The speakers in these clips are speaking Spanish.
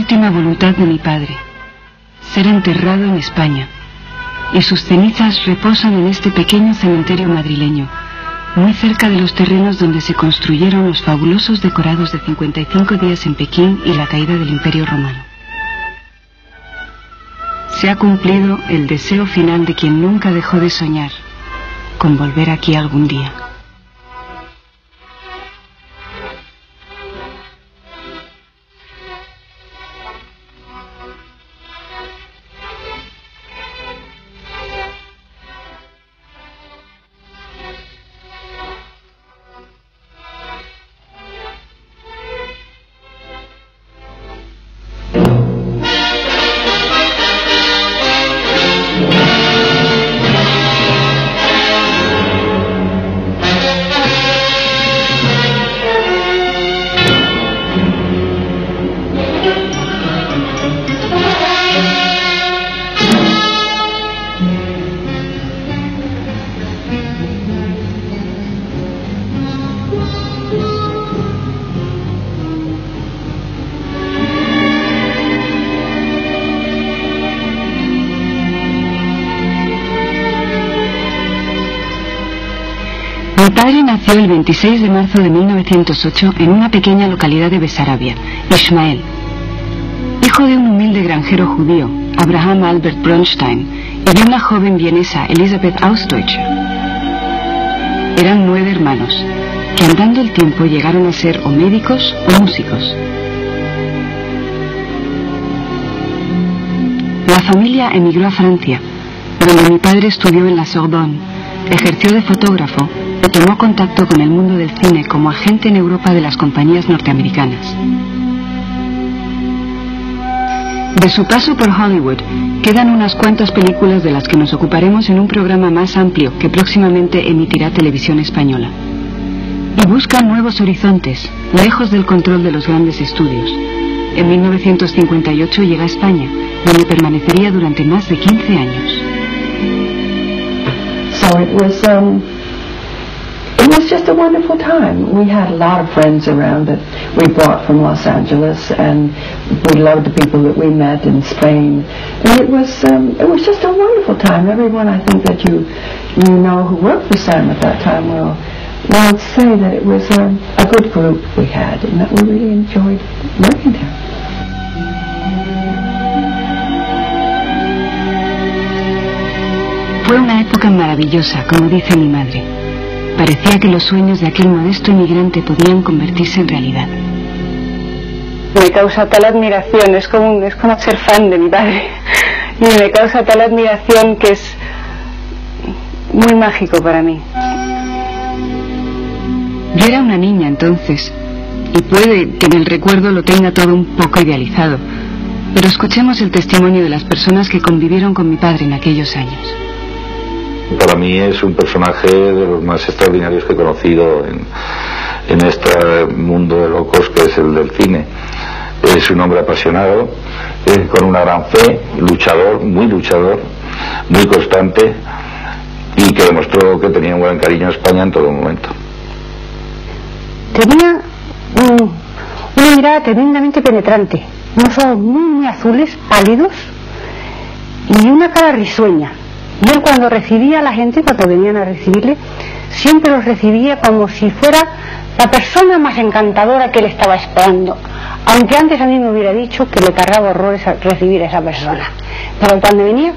última voluntad de mi padre, ser enterrado en España, y sus cenizas reposan en este pequeño cementerio madrileño, muy cerca de los terrenos donde se construyeron los fabulosos decorados de 55 días en Pekín y la caída del Imperio Romano. Se ha cumplido el deseo final de quien nunca dejó de soñar con volver aquí algún día. Mi padre nació el 26 de marzo de 1908 en una pequeña localidad de Besarabia, Ismael. Hijo de un humilde granjero judío, Abraham Albert Bronstein, y de una joven vienesa, Elisabeth Ausdeutsch. Eran 9 hermanos, que andando el tiempo llegaron a ser o médicos o músicos. La familia emigró a Francia, donde mi padre estudió en la Sorbonne, ejerció de fotógrafo y tomó contacto con el mundo del cine como agente en Europa de las compañías norteamericanas. De su paso por Hollywood quedan unas cuantas películas de las que nos ocuparemos en un programa más amplio que próximamente emitirá Televisión Española. Y busca nuevos horizontes, lejos del control de los grandes estudios. En 1958 llega a España, donde permanecería durante más de 15 años. So it was just a wonderful time. We had a lot of friends around that we brought from Los Angeles, and we loved the people that we met in Spain. And it was just a wonderful time. Everyone I think that you know who worked for Sam at that time will say that it was a good group we had, and that we really enjoyed working there. Fue una época maravillosa, como dice mi madre. Parecía que los sueños de aquel modesto inmigrante podían convertirse en realidad. Me causa tal admiración, es como ser fan de mi padre. Y me causa tal admiración que es muy mágico para mí. Yo era una niña entonces, y puede que en el recuerdo lo tenga todo un poco idealizado, pero escuchemos el testimonio de las personas que convivieron con mi padre en aquellos años. Para mí es un personaje de los más extraordinarios que he conocido en este mundo de locos que es el del cine. Es un hombre apasionado, con una gran fe, luchador, muy constante, y que demostró que tenía un gran cariño a España en todo momento. Tenía una mirada tremendamente penetrante, unos ojos muy azules, pálidos, y una cara risueña. Y él cuando recibía a la gente, cuando venían a recibirle, siempre los recibía como si fuera la persona más encantadora que él estaba esperando. Aunque antes a mí me hubiera dicho que le cargaba horrores a recibir a esa persona. Pero cuando venía,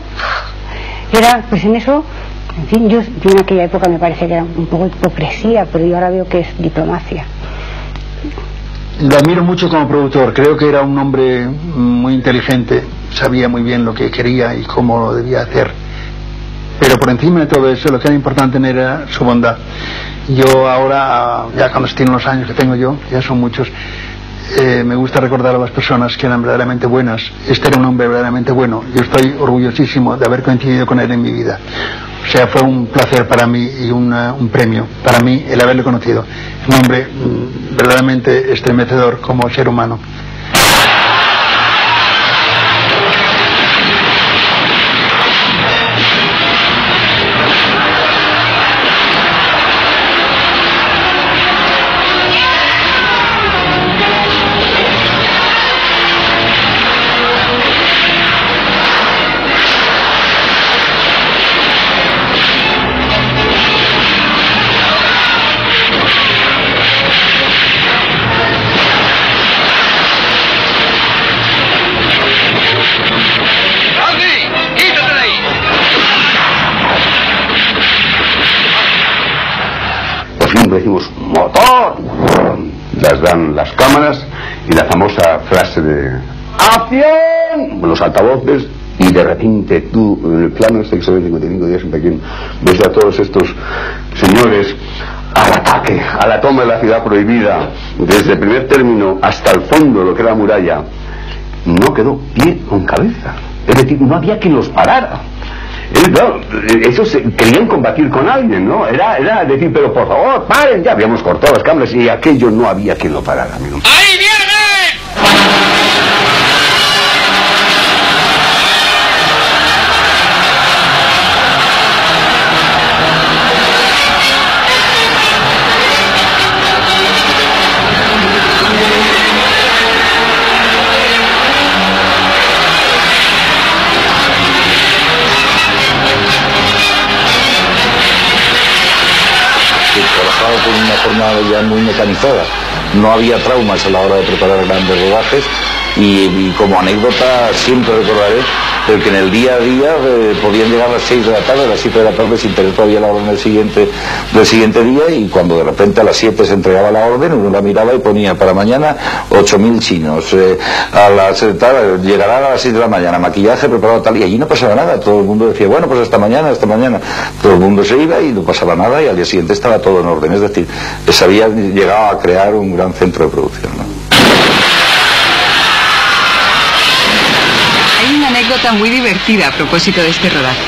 era, pues en eso, en fin, yo en aquella época me parece que era un poco de hipocresía, pero yo ahora veo que es diplomacia. Lo admiro mucho como productor, creo que era un hombre muy inteligente, sabía muy bien lo que quería y cómo lo debía hacer. Pero por encima de todo eso, lo que era importante era su bondad. Yo ahora, ya cuando estoy en los años que tengo yo, ya son muchos, me gusta recordar a las personas que eran verdaderamente buenas. Este era un hombre verdaderamente bueno. Yo estoy orgullosísimo de haber coincidido con él en mi vida. O sea, fue un placer para mí y un premio para mí el haberle conocido. Un hombre verdaderamente estremecedor como ser humano. siempre decimos motor, las dan las cámaras y la famosa frase de ¡acción! Los altavoces, y de repente tú, en el plano este que se ve 55 días en Pekín, ves a todos estos señores al ataque, a la toma de la ciudad prohibida, desde el primer término hasta el fondo, lo que era la muralla. No quedó pie con cabeza, es decir, no había quien los parara. Claro, ellos querían combatir con alguien, ¿no? Era decir, pero por favor, paren, ya habíamos cortado las cámaras y aquello no había quien lo parara, amigo. ¡Ahí viene! Trabajaba con una forma ya muy mecanizada, no había traumas a la hora de preparar grandes rodajes y como anécdota siempre recordaré el que en el día a día podían llegar a las 6 de la tarde, a las 7 de la tarde sin tener todavía la orden del siguiente día, y cuando de repente a las 7 se entregaba la orden, uno la miraba y ponía para mañana 8.000 chinos, llegará a las 6 de la mañana, maquillaje preparado tal, y allí no pasaba nada, todo el mundo decía, bueno, pues hasta mañana, todo el mundo se iba y no pasaba nada y al día siguiente estaba todo en orden, es decir, se había llegado a crear un gran centro de producción, ¿no? Hay una anécdota muy divertida a propósito de este rodaje.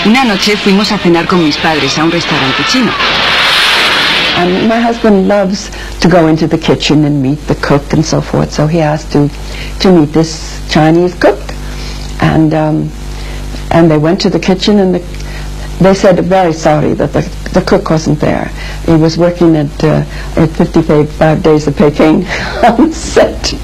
Una noche fuimos a cenar con mis padres a un restaurante chino. And my husband loves to go into the kitchen and meet the cook and so forth, so he asked to meet this Chinese cook. And they went to the kitchen and they said, very sorry that the cook wasn't there. He was working at 55 Days of Peking on set.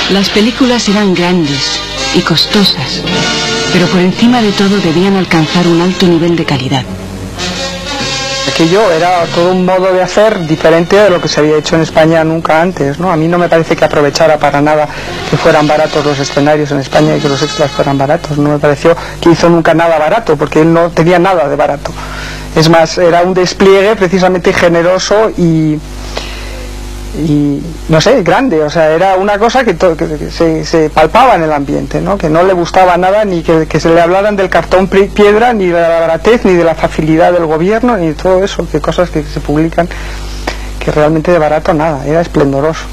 Las películas eran grandes y costosas, pero por encima de todo debían alcanzar un alto nivel de calidad. Aquello era todo un modo de hacer diferente de lo que se había hecho en España nunca antes, ¿no? A mí no me parece que aprovechara para nada que fueran baratos los escenarios en España y que los extras fueran baratos. No me pareció que hizo nunca nada barato, porque él no tenía nada de barato. Es más, era un despliegue precisamente generoso y no sé, grande, o sea, era una cosa que se palpaba en el ambiente, ¿no? Que no le gustaba nada ni que se le hablaran del cartón piedra, ni de la baratez, ni de la facilidad del gobierno, ni de todo eso, que cosas que se publican, que realmente de barato nada, era esplendoroso.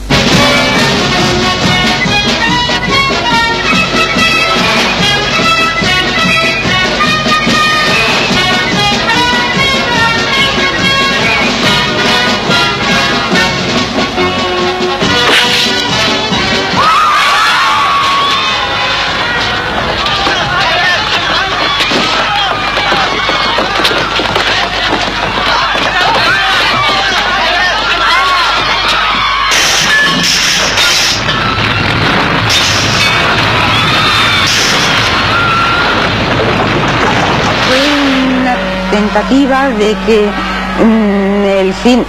Tentativa de que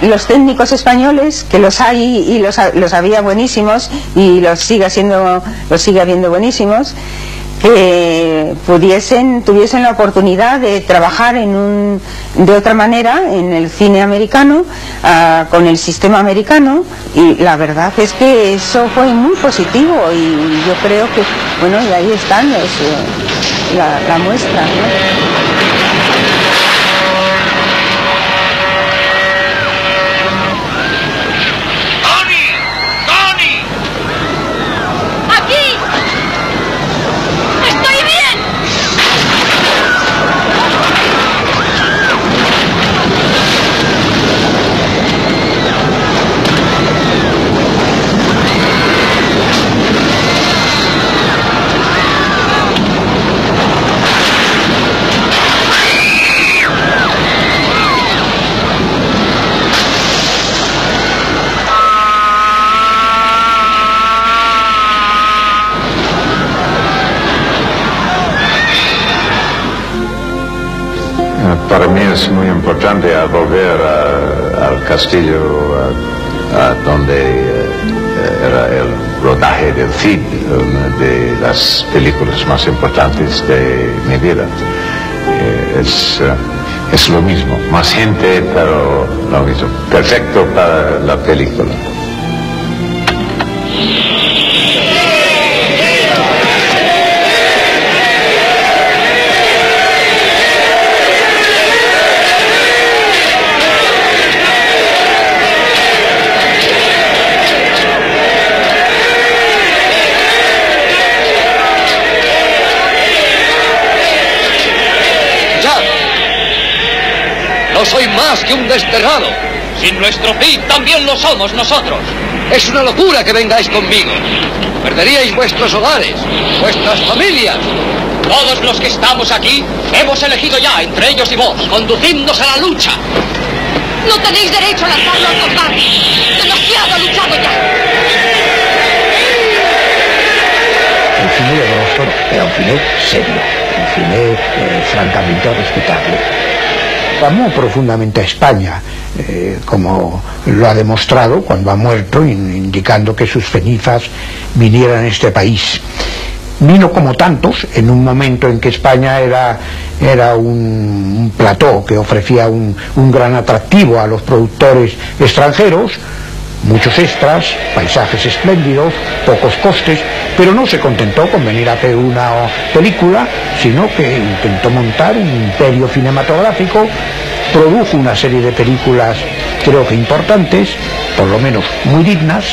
los técnicos españoles, que los hay y los había buenísimos y los sigue habiendo buenísimos, que tuviesen la oportunidad de trabajar de otra manera en el cine americano, con el sistema americano, y la verdad es que eso fue muy positivo y yo creo que, bueno, y ahí están la muestra, ¿no? Para mí es muy importante al volver al castillo donde era él. rodaje del cine, de las películas más importantes de mi vida. Es lo mismo, más gente, pero lo mismo. Perfecto para la película. No soy más que un desterrado. Sin nuestro fin también lo somos nosotros. Es una locura que vengáis conmigo. Perderíais vuestros hogares, vuestras familias. Todos los que estamos aquí hemos elegido ya, entre ellos y vos, conducidnos a la lucha. No tenéis derecho a lanzarlo al combate. Demasiado luchado ya. El cine de Boston era un cine serio, un cine francamente respetable. Amó profundamente a España, como lo ha demostrado cuando ha muerto, indicando que sus cenizas vinieran a este país. Vino como tantos en un momento en que España era un plató que ofrecía un gran atractivo a los productores extranjeros, muchos extras, paisajes espléndidos, pocos costes, pero no se contentó con venir a hacer una película, sino que intentó montar un imperio cinematográfico, produjo una serie de películas creo que importantes, por lo menos muy dignas,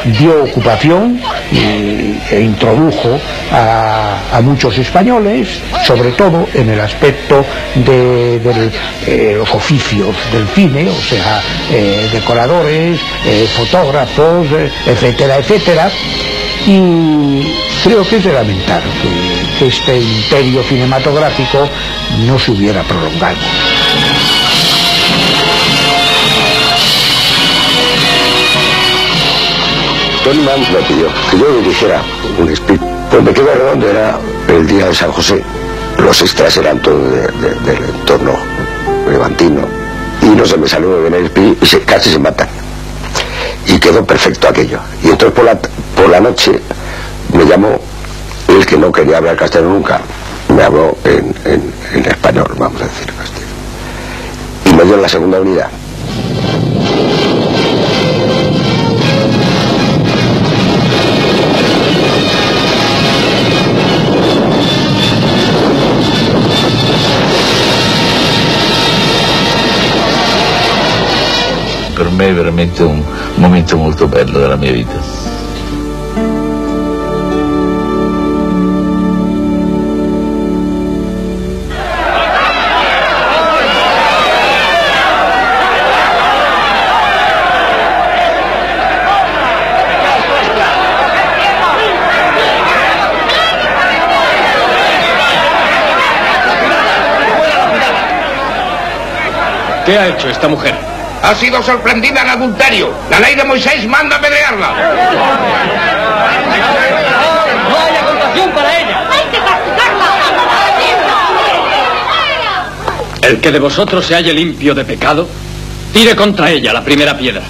dio ocupación e introdujo a muchos españoles, sobre todo en el aspecto de los oficios del cine, o sea, decoradores, fotógrafos, etcétera, etcétera. Y creo que es de lamentar que este imperio cinematográfico no se hubiera prolongado. Tony Mann me pidió que yo dirigiera un speech. Pues me quedó redondo, era el día de San José. Los extras eran todo del entorno levantino. Y no se me salió de ver el speech y casi se matan. Y quedó perfecto aquello. Y entonces por la noche me llamó el que no quería hablar castellano nunca. Me habló en español, vamos a decir castellano. Y me dio en la segunda unidad. Per me è veramente un momento molto bello della mia vita. ¿Qué ha hecho esta mujer? Ha sido sorprendida en adulterio. La ley de Moisés manda apedrearla. No hay compasión para ella. ¡Hay que castigarla! El que de vosotros se halle limpio de pecado, tire contra ella la primera piedra.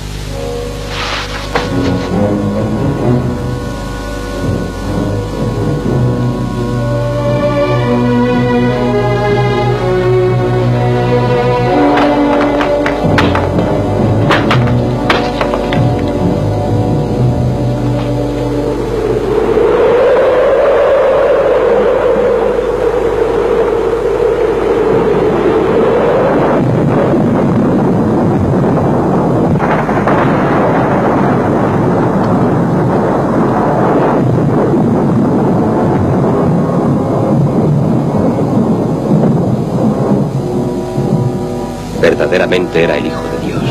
Verdaderamente era el Hijo de Dios.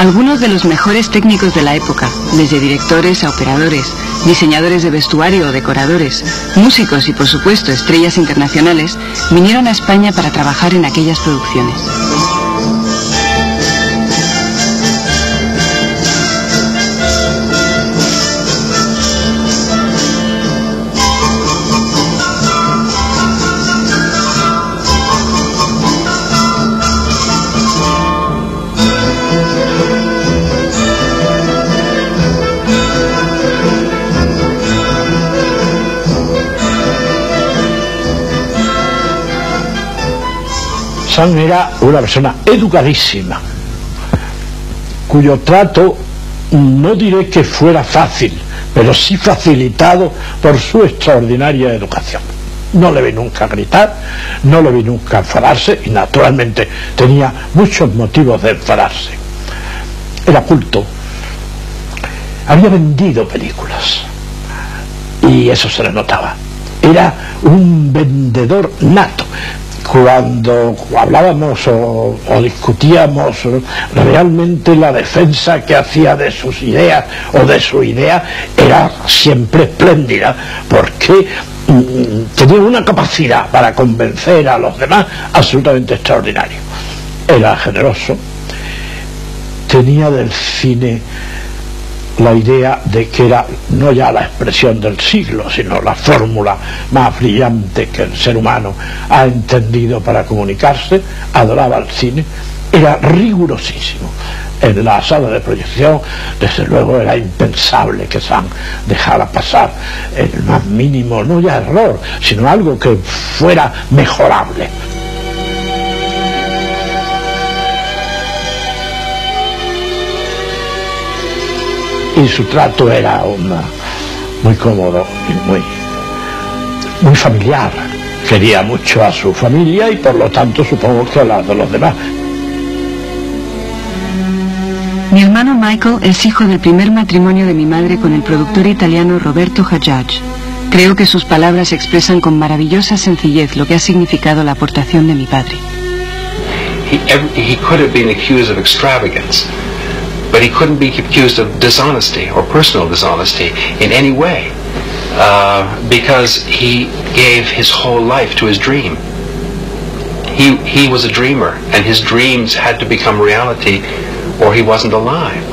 Algunos de los mejores técnicos de la época, desde directores a operadores, diseñadores de vestuario o decoradores, músicos y por supuesto estrellas internacionales, vinieron a España para trabajar en aquellas producciones. Sam era una persona educadísima, cuyo trato no diré que fuera fácil, pero sí facilitado por su extraordinaria educación. No le vi nunca gritar, no le vi nunca enfadarse, y naturalmente tenía muchos motivos de enfadarse. Era culto, había vendido películas y eso se le notaba. Era un vendedor nato. Cuando hablábamos o discutíamos, realmente la defensa que hacía de sus ideas o de su idea era siempre espléndida, porque tenía una capacidad para convencer a los demás absolutamente extraordinaria. Era generoso, tenía del cine la idea de que era no ya la expresión del siglo, sino la fórmula más brillante que el ser humano ha entendido para comunicarse. Adoraba el cine, era rigurosísimo. En la sala de proyección, desde luego, era impensable que Sam dejara pasar el más mínimo, no ya error, sino algo que fuera mejorable. Y su trato era muy cómodo y muy familiar. Quería mucho a su familia y por lo tanto supongo que a la de los demás. Mi hermano Michael es hijo del primer matrimonio de mi madre con el productor italiano Roberto Hajjaj. Creo que sus palabras expresan con maravillosa sencillez lo que ha significado la aportación de mi padre. He could have been accused of extravagance, but he couldn't be accused of dishonesty or personal dishonesty in any way, because he gave his whole life to his dream. He was a dreamer, and his dreams had to become reality or he wasn't alive.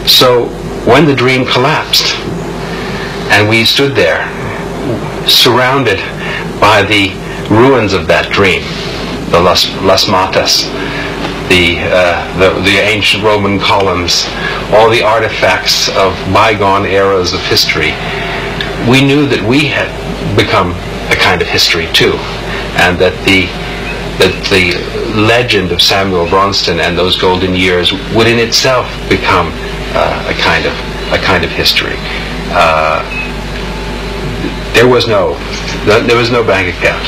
So when the dream collapsed and we stood there surrounded by the ruins of that dream, the Las Matas, the ancient Roman columns, all the artifacts of bygone eras of history, we knew that we had become a kind of history too, and that the legend of Samuel Bronston and those golden years would in itself become a kind of history. There was no bank account.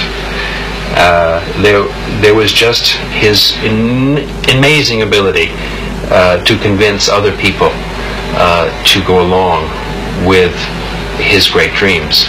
There was just his amazing ability to convince other people to go along with his great dreams.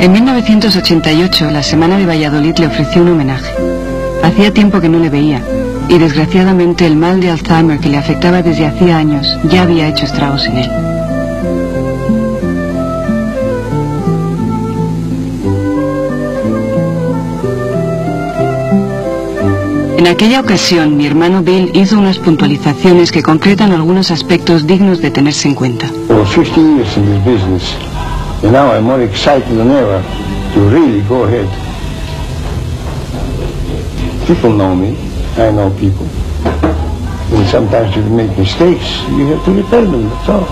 En 1988, la Semana de Valladolid le ofreció un homenaje. Hacía tiempo que no le veía, y desgraciadamente el mal de Alzheimer que le afectaba desde hacía años ya había hecho estragos en él. En aquella ocasión, mi hermano Bill hizo unas puntualizaciones que concretan algunos aspectos dignos de tenerse en cuenta. I was 15 years in this business, and now I'm more excited than ever to really go ahead. People know me, I know people. And sometimes you make mistakes, you have to repair them, that's all.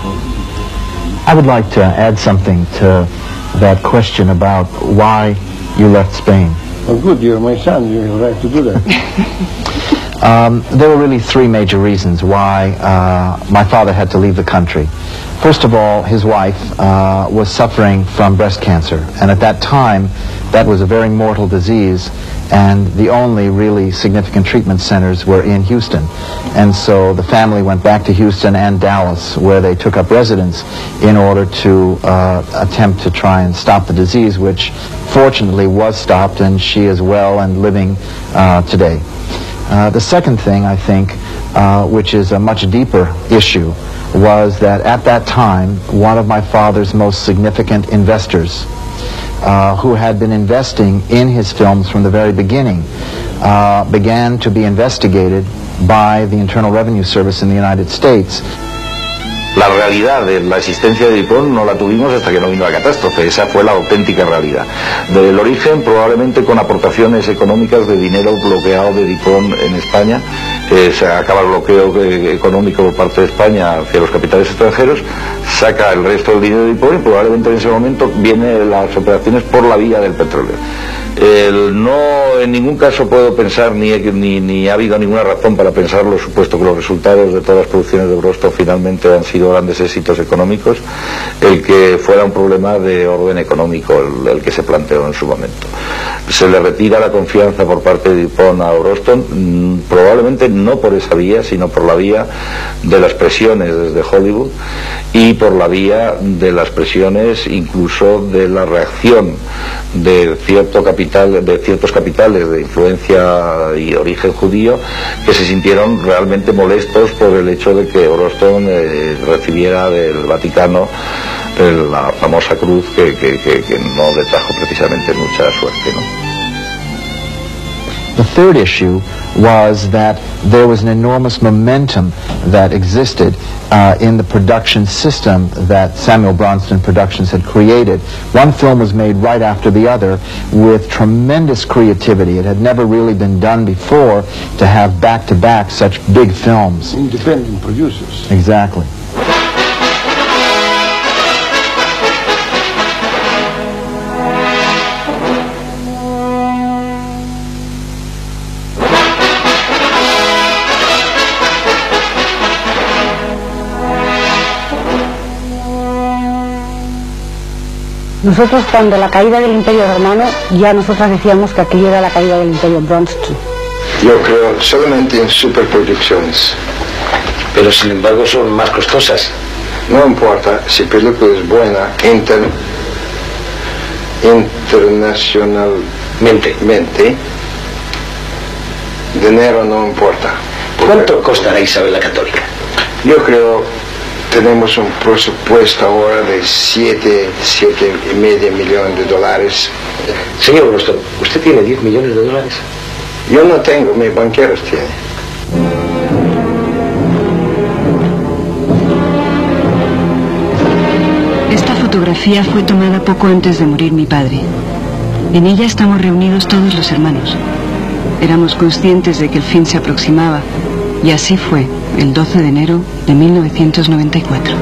I would like to add something to that question about why you left Spain. Oh, good, you're my son, you have a right to do that. There were really three major reasons why my father had to leave the country. First of all, his wife was suffering from breast cancer, and at that time, that was a very mortal disease, and the only really significant treatment centers were in Houston. And so the family went back to Houston and Dallas, where they took up residence in order to attempt to try and stop the disease, which fortunately was stopped, and she is well and living today. The second thing, I think, which is a much deeper issue, was that at that time, one of my father's most significant investors, who had been investing in his films from the very beginning, began to be investigated by the Internal Revenue Service in the United States. La realidad de la existencia de Dupont no la tuvimos hasta que no vino la catástrofe. Esa fue la auténtica realidad. Del origen, probablemente con aportaciones económicas de dinero bloqueado de Dupont en España. Se acaba el bloqueo económico por parte de España hacia los capitales extranjeros, saca el resto del dinero de Dupont y probablemente en ese momento vienen las operaciones por la vía del petróleo. No, en ningún caso puedo pensar, ni ha habido ninguna razón para pensarlo, supuesto que los resultados de todas las producciones de Brosto finalmente han sido grandes éxitos económicos, el que fuera un problema de orden económico el que se planteó en su momento. Se le retira la confianza por parte de Dupont a Broston, probablemente no por esa vía, sino por la vía de las presiones desde Hollywood y por la vía de las presiones incluso de la reacción de ciertos capitales de influencia y origen judío que se sintieron realmente molestos por el hecho de que Broston recibiera del Vaticano la famosa cruz que no le trajo precisamente mucha suerte, ¿no? The third issue was that there was an enormous momentum that existed in the production system that Samuel Bronston Productions had created. One film was made right after the other with tremendous creativity. It had never really been done before to have back-to-back such big films. Independent producers. Exactly. Nosotros cuando la caída del Imperio Romano, ya nosotras decíamos que aquello era la caída del Imperio Bronston. Yo creo solamente en superproducciones. Pero sin embargo son más costosas. No importa si la película es buena internacionalmente, dinero no importa. ¿Cuánto costará Isabel la Católica? Yo creo tenemos un presupuesto ahora de 7,5 millones de dólares. Señor Broston, ¿usted tiene 10 millones de dólares? Yo no tengo, mis banqueros tienen. Esta fotografía fue tomada poco antes de morir mi padre. En ella estamos reunidos todos los hermanos. Éramos conscientes de que el fin se aproximaba, y así fue, el 12 de enero de 1994.